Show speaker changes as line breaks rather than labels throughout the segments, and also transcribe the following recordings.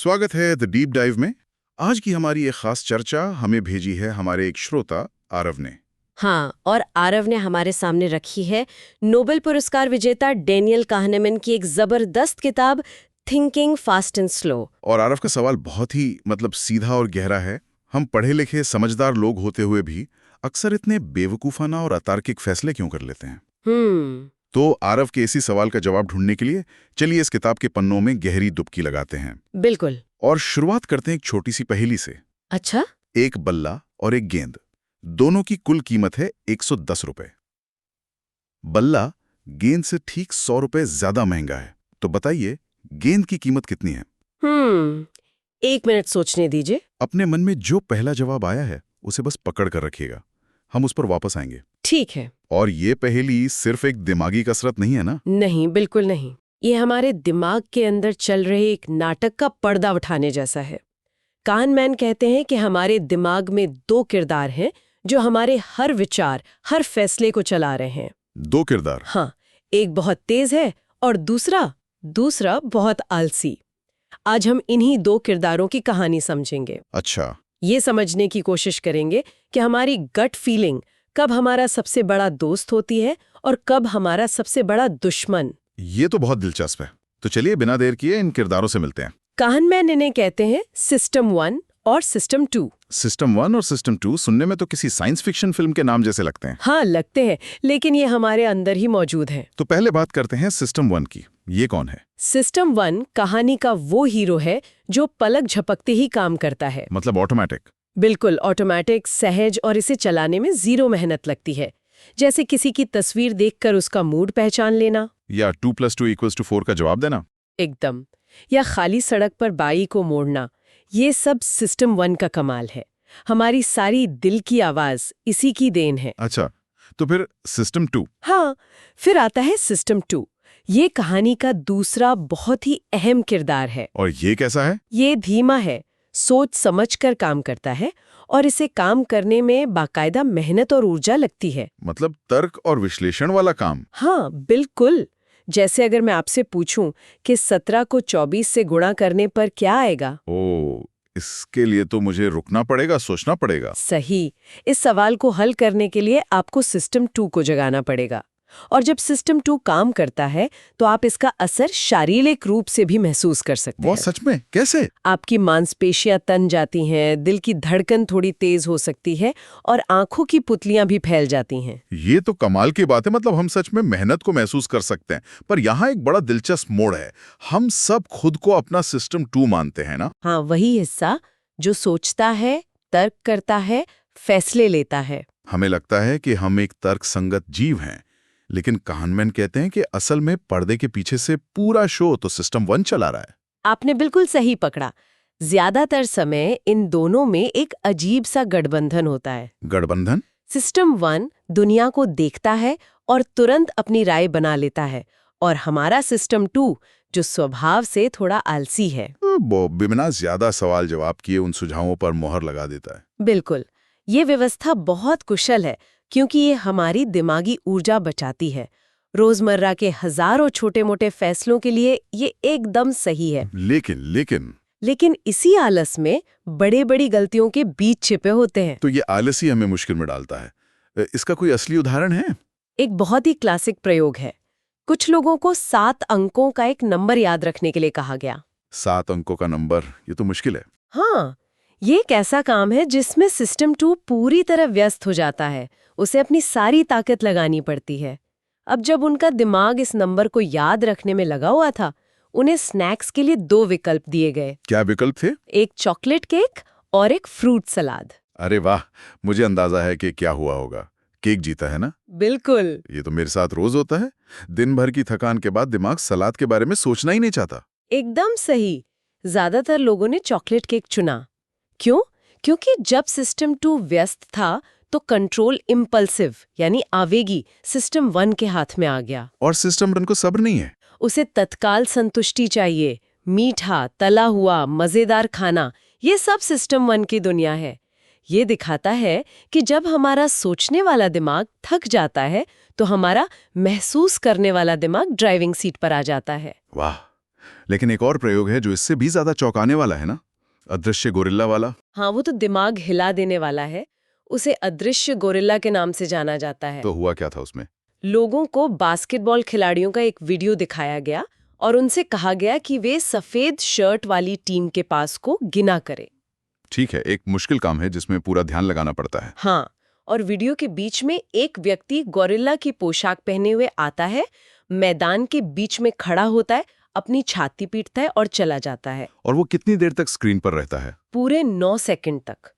स्वागत है the deep dive में। आज की हमारी एक खास चर्चा हमें भेजी है हमारे एक श्रोता आरव ने।
हाँ, और आरव ने हमारे सामने रखी है नोबेल पुरस्कार विजेता डेनियल काहनेमैन की एक जबरदस्त किताब थिंकिंग फास्ट एंड स्लो।
और आरव का सवाल बहुत ही सीधा और गहरा है। हम पढ़े लिखे समझदार लोग होते हुए भी अक्सर इतने बेवकूफाना और अतार्किक फैसले क्यों कर लेते हैं? तो आरव के इसी सवाल का जवाब ढूंढने के लिए चलिए इस किताब के पन्नों में गहरी डुबकी लगाते हैं।
बिल्कुल।
और शुरुआत करते हैं एक छोटी सी पहेली से।
अच्छा।
एक बल्ला और एक गेंद, दोनों की कुल कीमत है 110 रुपए। बल्ला गेंद से ठीक 100 रुपए ज्यादा महंगा है, तो बताइए गेंद की कीमत कितनी है?
1 मिनट सोचने दीजिए।
अपने मन में जो पहला जवाब आया है उसे बस पकड़ कर रखिएगा, हम उस पर वापस आएंगे।
ठीक है।
और ये पहेली सिर्फ एक दिमागी कसरत नहीं है ना?
नहीं, बिल्कुल नहीं। ये हमारे दिमाग के अंदर चल रहे एक नाटक का पर्दा उठाने जैसा है। काहनमैन कहते हैं कि हमारे दिमाग में 2 किरदार हैं जो हमारे हर विचार, हर फैसले को चला रहे हैं।
2 किरदार?
हाँ, एक बहुत तेज है और दूसरा बहुत आलसी। आज हम इन्हीं 2 किरदारों की कहानी समझेंगे।
अच्छा।
ये समझने की कोशिश करेंगे कि हमारी गट फीलिंग कब हमारा सबसे बड़ा दोस्त होती है और कब हमारा सबसे बड़ा दुश्मन।
ये तो बहुत दिलचस्प है। तो चलिए बिना देर किए इन किरदारों से मिलते हैं।
काहनमैन इन्हें कहते हैं सिस्टम 1 और सिस्टम 2।
सिस्टम 1 और सिस्टम 2 सुनने में तो किसी साइंस फिक्शन फिल्म के नाम जैसे लगते हैं।
हाँ, लगते हैं, लेकिन ये हमारे अंदर ही मौजूद है।
तो पहले बात करते हैं सिस्टम 1 की। ये कौन है?
सिस्टम 1 कहानी का वो हीरो है जो पलक झपकते ही काम करता है।
मतलब ऑटोमेटिक?
बिल्कुल ऑटोमेटिक, सहज, और इसे चलाने में 0 मेहनत लगती है। जैसे किसी की तस्वीर देखकर उसका मूड पहचान लेना,
या 2 + 2 = 4 का जवाब देना।
एकदम। या खाली सड़क पर बाई को मोड़ना। ये सब सिस्टम 1 का कमाल है। हमारी सारी दिल की आवाज इसी की देन है।
अच्छा, तो फिर सिस्टम 2?
हाँ, फिर आता है सिस्टम 2। ये कहानी का दूसरा बहुत ही अहम किरदार है।
और ये कैसा है?
ये धीमा है, सोच समझकर काम करता है, और इसे काम करने में बाकायदा मेहनत और ऊर्जा लगती है।
मतलब तर्क और विश्लेषण वाला काम?
हाँ, बिल्कुल। जैसे अगर मैं आपसे पूछूं कि 17 को 24 से गुणा करने पर क्या आएगा?
ओह, इसके लिए तो मुझे रुकना पड़ेगा, सोचना पड़ेगा।
सही। इस सवाल को हल करने के लिए आपको सिस्टम 2 को जगाना पड़ेगा। और जब सिस्टम 2 काम करता है तो आप इसका असर शारीरिक रूप से भी महसूस कर सकते
वो
हैं।
सच में? कैसे?
आपकी मांसपेशियां तन जाती हैं, दिल की धड़कन थोड़ी तेज हो सकती है, और आंखों की पुतलियां भी फैल जाती हैं।
ये तो कमाल की बात है। मतलब हम सच में मेहनत को महसूस कर सकते हैं। पर यहाँ एक बड़ा दिलचस्प मोड़ है। हम सब खुद को अपना सिस्टम 2 मानते हैं ना?
हाँ, वही हिस्सा जो सोचता है, तर्क करता है, फैसले लेता है।
हमें लगता है कि हम एक तर्क संगत जीव हैं, लेकिन काहनमैन कहते हैं कि असल में पर्दे के पीछे से पूरा शो तो सिस्टम 1 चला रहा है।
आपने बिल्कुल सही पकड़ा। ज्यादातर समय इन दोनों में एक अजीब सा गठबंधन होता है।
गठबंधन?
सिस्टम 1 दुनिया को देखता है और तुरंत अपनी राय बना लेता है, और हमारा सिस्टम 2 जो स्वभाव से थोड़ा आलसी है,
वो बिना ज्यादा सवाल जवाब किए उन सुझावों पर मोहर लगा देता है।
बिल्कुल। ये व्यवस्था बहुत कुशल है क्योंकि ये हमारी दिमागी ऊर्जा बचाती है। रोजमर्रा के हजारों छोटे-मोटे फैसलों के लिए ये एकदम सही है।
लेकिन
इसी आलस में बड़ी-बड़ी गलतियों के बीच छिपे होते हैं।
तो ये आलस ही हमें मुश्किल में डालता है। इसका कोई असली उदाहरण है?
एक बहुत ही क्लासिक प्रयोग है। कुछ लोगों को 7 अंकों का एक नंबर याद रखने के लिए कहा गया।
7 अंकों का नंबर? ये तो मुश्किल है।
हाँ, ये एक ऐसा काम है जिसमें सिस्टम 2 पूरी तरह व्यस्त हो जाता है। उसे अपनी सारी ताकत लगानी पड़ती है। अब जब उनका दिमाग इस नंबर को याद रखने में लगा हुआ था, उन्हें स्नैक्स के लिए 2 विकल्प दिए गए।
क्या विकल्प थे?
एक चॉकलेट केक और एक फ्रूट सलाद।
अरे वाह, मुझे अंदाजा है कि क्या हुआ होगा। केक जीता है ना?
बिल्कुल।
ये तो मेरे साथ रोज होता है। दिन भर की थकान के बाद दिमाग सलाद के बारे में सोचना ही नहीं चाहता।
एकदम सही। ज्यादातर लोगों ने चॉकलेट केक चुना। क्यों? क्योंकि जब सिस्टम 2 व्यस्त था तो कंट्रोल इम्पल्सिव यानी आवेगी सिस्टम 1 के हाथ में आ गया।
और सिस्टम 1 को सब्र नहीं है।
उसे तत्काल संतुष्टि चाहिए। मीठा, तला हुआ, मजेदार खाना, ये सब सिस्टम 1 की दुनिया है। ये दिखाता है कि जब हमारा सोचने वाला दिमाग थक जाता है तो हमारा महसूस करने वाला दिमाग ड्राइविंग सीट पर आ जाता है।
वाह, लेकिन एक और प्रयोग है जो इससे भी ज्यादा चौंकाने वाला है ना, अदृश्य गोरिल्ला वाला।
हाँ, वो तो दिमाग हिला देने वाला है। उसे अदृश्य गोरिल्ला के नाम से जाना जाता है।
तो हुआ क्या था उसमें?
लोगों को बास्केटबॉल खिलाड़ियों का एक वीडियो दिखाया गया और उनसे कहा गया कि वे सफेद शर्ट वाली टीम के पास को गिना करें।
ठीक है, एक मुश्किल काम है जिसमें पूरा ध्यान लगाना पड़ता है।
हाँ, और वीडियो के बीच में एक व्यक्ति गोरिल्ला की पोशाक पहने हुए आता है, मैदान के बीच में खड़ा होता है, अपनी छाती पीटता है और चला जाता है।
और वो कितनी देर तक स्क्रीन पर रहता है?
पूरे 9 सेकंड तक।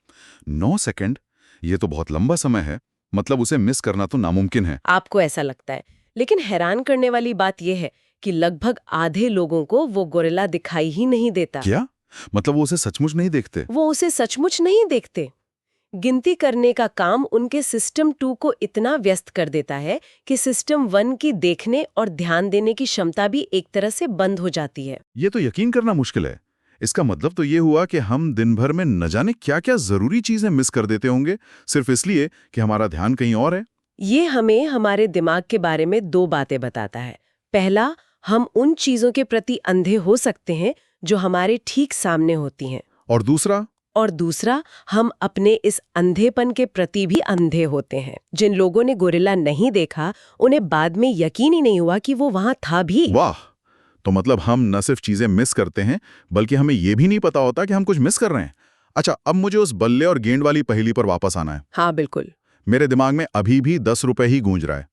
9 सेकंड? ये तो बहुत लंबा समय है। मतलब उसे मिस करना तो नामुमकिन है।
आपको ऐसा लगता है, लेकिन हैरान करने वाली बात यह है कि लगभग आधे लोगों को वो गोरिल्ला दिखाई ही नहीं देता।
क्या मतलब वो उसे सचमुच नहीं देखते?
वो उसे सचमुच नहीं देखते। गिनती करने का काम उनके सिस्टम 2 को इतना व्यस्त कर देता है कि सिस्टम 1 की देखने और ध्यान देने की क्षमता भी एक तरह से बंद हो जाती है।
ये तो यकीन करना मुश्किल है। इसका मतलब तो ये हुआ कि हम दिन भर में न जाने क्या-क्या जरूरी चीजें मिस कर देते होंगे, सिर्फ इसलिए कि हमारा ध्यान कहीं और है।
ये हमें हमारे दिमाग के बारे में 2 बातें बताता है। पहला, हम उन चीजों के प्रति अंधे हो सकते हैं जो हमारे ठीक सामने होती हैं।
और दूसरा,
हम अपने इस अंधेपन के प्रति भी अंधे होते हैं। जिन लोगों ने गोरिल्ला नहीं देखा, उन्हें बाद में यकीन ही नहीं हुआ कि वो वहां था भी।
वाह! तो मतलब हम न सिर्फ चीजें मिस करते हैं, बल्कि हमें ये भी नहीं पता होता कि हम कुछ मिस कर रहे हैं। अच्छा, अब मुझे उस बल्ले और गेंद वाली पहेली पर वापस आना है।
हाँ, बिल्कुल।
मेरे दिमाग में अभी भी 10 रुपए ही गूंज रहा है।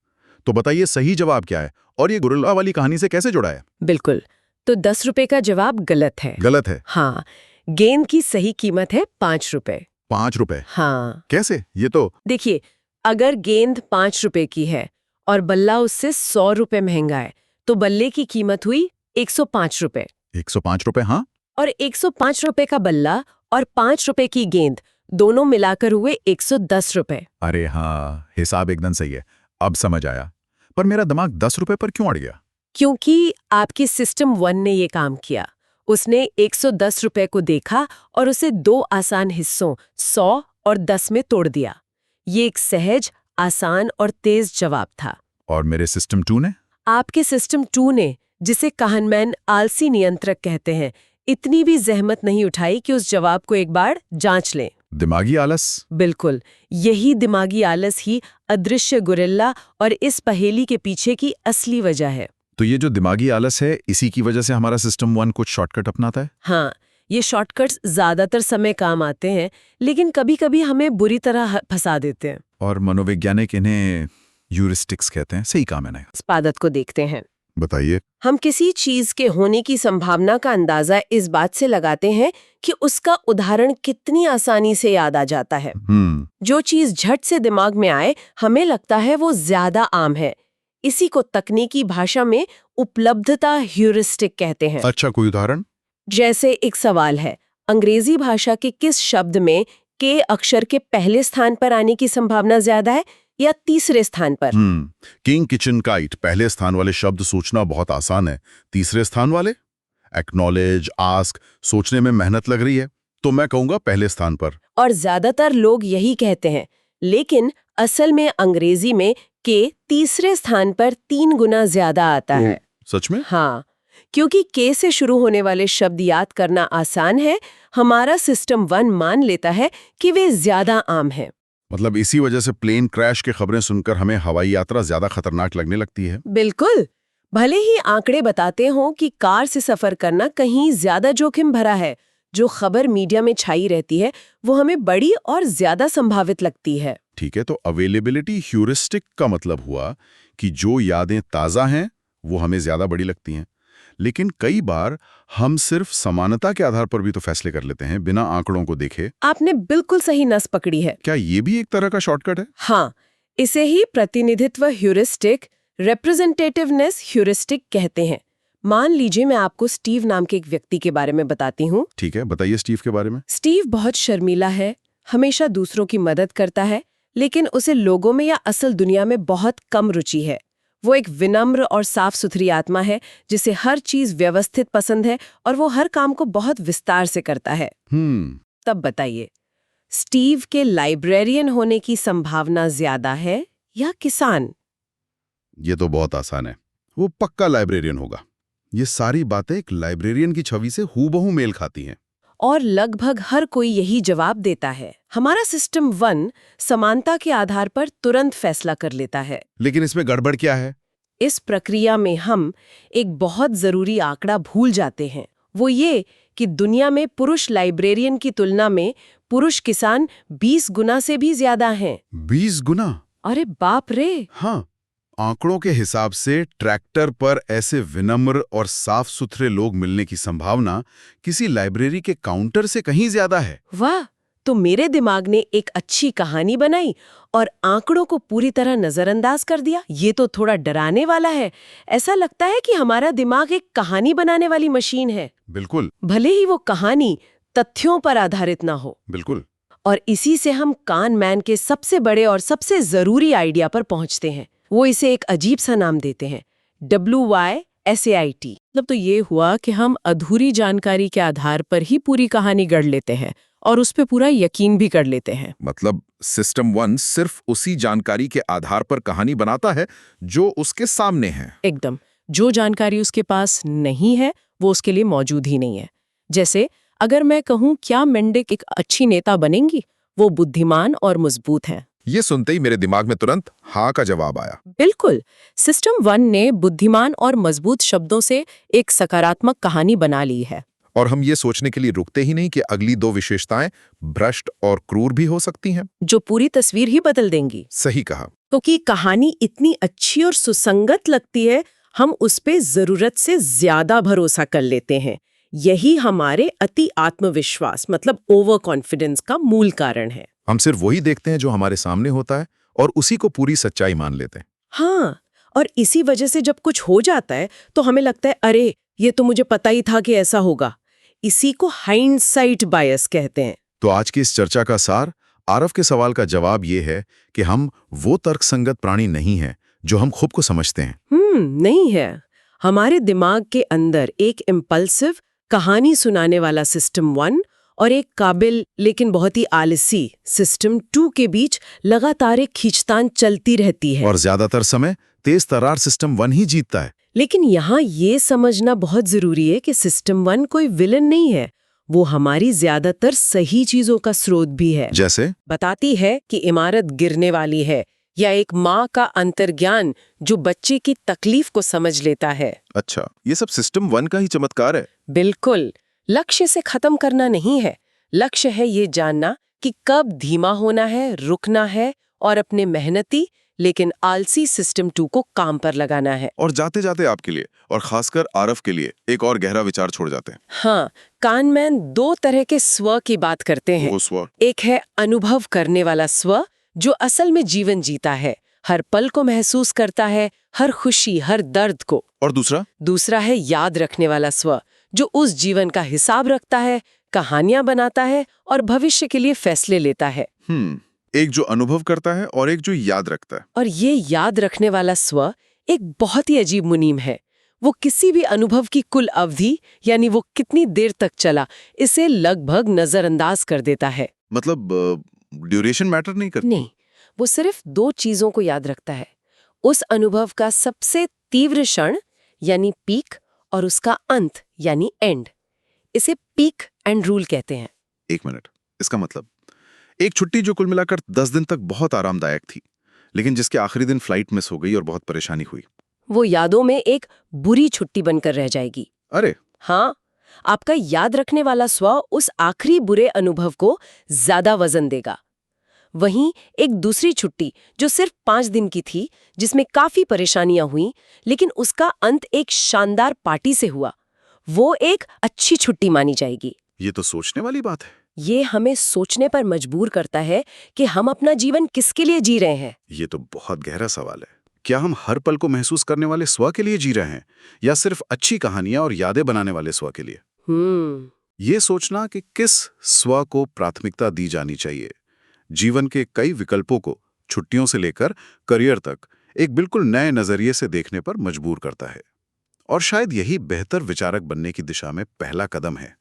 तो बताइए सही जवाब क्या है और ये गोरिल्ला वाली कहानी से कैसे जुड़ा है?
बिल्कुल। तो 10 रुपए का जवाब गलत है।
गलत है?
हाँ, गेंद की सही कीमत है 5 रुपए।
5 रुपए?
हाँ।
कैसे? ये तो
देखिए, अगर गेंद 5 रुपए की है और बल्ला उससे 100 रुपए महंगा है, तो बल्ले की कीमत हुई 105 रुपए।
105 रुपए? हाँ।
और 105 रुपए का बल्ला और 5 रुपए की गेंद दोनों मिलाकर हुए 110 रुपए।
अरे हाँ, हिसाब एकदम सही है। अब समझ आया। पर मेरा दिमाग 10 रुपए पर क्यों अड़ गया?
क्योंकि आपकी सिस्टम 1 ने ये काम किया। उसने 110 रुपए को देखा और उसे 2 आसान हिस्सों 100 और 10 में तोड़ दिया। ये एक सहज, आसान और तेज जवाब था।
और मेरे सिस्टम 2 ने?
आपके सिस्टम 2 ने, जिसे कहनमैन आलसी नियंत्रक कहते हैं, इतनी भी जहमत नहीं उठाई कि उस जवाब को एक बार जांच लें।
दिमागी आलस?
बिल्कुल, यही दिमागी आलस ही अदृश्य गोरिल्ला और इस पहेली के पीछे की असली वजह है।
तो ये जो दिमागी आलस है, इसी की वजह से हमारा सिस्टम 1 कुछ शॉर्टकट अपनाता है?
हाँ, ये शॉर्टकट्स ज्यादातर समय काम आते हैं, लेकिन कभी-कभी हमें बुरी तरह फंसा देते हैं।
और मनोवैज्ञानिक इन्हें ह्यूरिस्टिक्स कहते हैं। सही काम है ना?
इस आदत को देखते हैं।
बताइए।
हम किसी चीज के होने की संभावना का अंदाजा इस बात से लगाते हैं कि उसका उदाहरण कितनी आसानी से याद आ जाता है। जो चीज झट से दिमाग में आए, हमें लगता है वो ज्यादा आम है। इसी को तकनीकी भाषा में उपलब्धता ह्यूरिस्टिक कहते हैं।
अच्छा, कोई उदाहरण?
जैसे एक सवाल है, अंग्रेजी भाषा के किस शब्द में के अक्षर के पहले स्थान पर आने की संभावना ज्यादा है या तीसरे स्थान पर?
किंग, किचन, काइट, पहले स्थान वाले शब्द सोचना बहुत आसान है। तीसरे स्थान वाले? एक्नॉलेज, आस्क, सोचने में मेहनत लग रही है, तो मैं कहूंगा पहले स्थान पर।
और ज्यादातर लोग यही कहते हैं, लेकिन असल में अंग्रेजी में के तीसरे स्थान पर 3 गुना ज्यादा आता है।
सच में?
हाँ, क्योंकि के से शुरू होने वाले शब्द याद करना आसान है, हमारा सिस्टम 1 मान लेता है कि वे ज्यादा आम हैं।
मतलब इसी वजह से प्लेन क्रैश की खबरें सुनकर हमें हवाई यात्रा ज्यादा खतरनाक लगने लगती है।
बिल्कुल। भले ही आंकड़े बताते हों कि कार से सफर करना कहीं ज्यादा जोखिम भरा है, जो खबर मीडिया में छाई रहती है वो हमें बड़ी और ज्यादा संभावित लगती है।
ठीक है, तो अवेलेबिलिटी ह्यूरिस्टिक का मतलब हुआ कि जो यादें ताज़ा हैं वो हमें ज्यादा बड़ी लगती हैं। लेकिन कई बार हम सिर्फ समानता के आधार पर भी तो फैसले कर लेते हैं, बिना आंकड़ों को देखे।
आपने बिल्कुल सही नस पकड़ी है।
क्या ये भी एक तरह का शॉर्टकट है?
हाँ, इसे ही प्रतिनिधित्व ह्यूरिस्टिक, रिप्रेजेंटेटिवनेस ह्यूरिस्टिक कहते हैं। मान लीजिए मैं आपको स्टीव नाम के एक व्यक्ति के बारे में बताती हूँ।
ठीक है, बताइए स्टीव के बारे में।
स्टीव बहुत शर्मीला है, हमेशा दूसरों की मदद करता है, लेकिन उसे लोगों में या असल दुनिया में बहुत कम रुचि है। वो एक विनम्र और साफ सुथरी आत्मा है जिसे हर चीज व्यवस्थित पसंद है और वो हर काम को बहुत विस्तार से करता है। तब बताइए, स्टीव के लाइब्रेरियन होने की संभावना ज्यादा है या किसान?
ये तो बहुत आसान है, वो पक्का लाइब्रेरियन होगा। ये सारी बातें एक लाइब्रेरियन की छवि से हूबहू मेल खाती हैं।
और लगभग हर कोई यही जवाब देता है। हमारा सिस्टम 1 समानता के आधार पर तुरंत फैसला कर लेता है।
लेकिन इसमें गड़बड़ क्या है?
इस प्रक्रिया में हम एक बहुत जरूरी आंकड़ा भूल जाते हैं। वो ये कि दुनिया में पुरुष लाइब्रेरियन की तुलना में पुरुष किसान 20 गुना से भी ज्यादा हैं।
20 गुना?
अरे बाप रे!
हाँ, आंकड़ों के हिसाब से ट्रैक्टर पर ऐसे विनम्र और साफ सुथरे लोग मिलने की संभावना किसी लाइब्रेरी के काउंटर से कहीं ज्यादा है।
वाह! तो मेरे दिमाग ने एक अच्छी कहानी बनाई और आंकड़ों को पूरी तरह नजरअंदाज कर दिया। ये तो थोड़ा डराने वाला है। ऐसा लगता है कि हमारा दिमाग एक कहानी बनाने वाली मशीन है।
बिल्कुल।
भले ही वो कहानी तथ्यों पर आधारित ना हो।
बिल्कुल।
और इसी से हम कानमैन के सबसे बड़े और सबसे जरूरी आइडिया पर पहुंचते हैं। वो इसे एक अजीब सा नाम देते हैं, WYSAIT। मतलब तो ये हुआ कि हम अधूरी जानकारी के आधार पर ही पूरी कहानी गढ़ लेते हैं और उस पे पूरा यकीन भी कर लेते हैं।
मतलब सिस्टम 1 सिर्फ उसी जानकारी के आधार पर कहानी बनाता है जो उसके सामने है।
एकदम। जो जानकारी उसके पास नहीं है वो उसके लिए मौजूद ही नहीं है। जैसे अगर मैं कहूँ क्या मेंढक एक अच्छी नेता बनेंगी, वो बुद्धिमान और मजबूत हैं।
ये सुनते ही मेरे दिमाग में तुरंत हाँ का जवाब आया।
बिल्कुल। सिस्टम 1 ने बुद्धिमान और मजबूत शब्दों से एक सकारात्मक कहानी बना ली है।
और हम ये सोचने के लिए रुकते ही नहीं कि अगली 2 विशेषताएं भ्रष्ट और क्रूर भी हो सकती हैं,
जो पूरी तस्वीर ही बदल देंगी।
सही कहा।
क्योंकि कहानी इतनी अच्छी और सुसंगत लगती है, हम उस पे जरूरत से ज्यादा भरोसा कर लेते हैं। यही हमारे अति आत्मविश्वास मतलब ओवर कॉन्फिडेंस का मूल कारण है।
हम सिर्फ वही देखते हैं जो हमारे सामने होता है और उसी को पूरी सच्चाई मान लेते हैं।
हाँ, और इसी वजह से जब कुछ हो जाता है तो हमें लगता है अरे ये तो मुझे पता ही था कि ऐसा होगा। इसी को हाइंडसाइट बायस कहते हैं।
तो आज की इस चर्चा का सार, आरव के सवाल का जवाब ये है कि हम वो तर्कसंगत प्राणी नहीं हैं जो हम खुद को समझते हैं।
नहीं है। हमारे दिमाग के अंदर एक इम्पल्सिव कहानी सुनाने वाला सिस्टम 1 और एक काबिल लेकिन बहुत ही आलसी सिस्टम 2 के बीच लगातार एक खींचतान चलती रहती है।
और ज्यादातर समय तेज तर्रार सिस्टम 1 ही जीतता है।
लेकिन यहाँ ये समझना बहुत जरूरी है कि सिस्टम 1 कोई विलन नहीं है। वो हमारी ज्यादातर सही चीजों का स्रोत भी है।
जैसे
बताती है कि इमारत गिरने वाली है, या एक माँ का अंतर्ज्ञान जो बच्चे की तकलीफ को समझ लेता है।
अच्छा, ये सब सिस्टम 1 का ही चमत्कार है।
बिल्कुल। लक्ष्य से खत्म करना नहीं है। लक्ष्य है ये जानना कि कब धीमा होना है, रुकना है और अपने मेहनती लेकिन आलसी सिस्टम 2 को काम पर लगाना है।
और जाते जाते आपके लिए और खासकर आरव के लिए एक और गहरा विचार छोड़ जाते हैं।
हाँ, कानमैन 2 तरह के स्व की बात करते हैं।
वो स्व।
एक है अनुभव करने वाला स्व, जो असल में जीवन जीता है, हर पल को महसूस करता है, हर खुशी हर दर्द को।
और
दूसरा है याद रखने वाला स्व, जो उस जीवन का हिसाब रखता है, कहानियां बनाता है और भविष्य के लिए फैसले लेता है।
एक जो अनुभव करता है और एक जो याद रखता है।
और ये याद रखने वाला स्व एक बहुत ही अजीब मुनीम है। वो किसी भी अनुभव की कुल अवधि यानी वो कितनी देर तक चला, इसे लगभग नजरअंदाज कर देता है।
मतलब ड्यूरेशन मैटर नहीं करती।
नहीं, वो सिर्फ 2 चीजों को याद रखता है, उस अनुभव का सबसे तीव्र क्षण यानी पीक और उसका अंत यानी एंड। इसे पीक एंड रूल कहते हैं।
1 मिनट, इसका मतलब एक छुट्टी जो कुल मिलाकर 10 दिन तक बहुत आरामदायक थी, लेकिन जिसके आखिरी दिन फ्लाइट मिस हो गई और बहुत परेशानी हुई,
वो यादों में एक बुरी छुट्टी बनकर रह जाएगी।
अरे
हाँ, आपका याद रखने वाला स्व उस आखिरी बुरे अनुभव को ज्यादा वजन देगा। वहीं एक दूसरी छुट्टी जो सिर्फ 5 दिन की थी, जिसमें काफी परेशानियां हुई, लेकिन उसका अंत एक शानदार पार्टी से हुआ, वो एक अच्छी छुट्टी मानी जाएगी।
ये तो सोचने वाली बात है।
ये हमें सोचने पर मजबूर करता है कि हम अपना जीवन किसके लिए जी रहे हैं।
ये तो बहुत गहरा सवाल है। क्या हम हर पल को महसूस करने वाले स्व के लिए जी रहे हैं या सिर्फ अच्छी कहानियां और यादें बनाने वाले स्व के लिए? ये सोचना कि किस स्व को प्राथमिकता दी जानी चाहिए, जीवन के कई विकल्पों को छुट्टियों से लेकर करियर तक एक बिल्कुल नए नजरिए से देखने पर मजबूर करता है। और शायद यही बेहतर विचारक बनने की दिशा में पहला कदम है।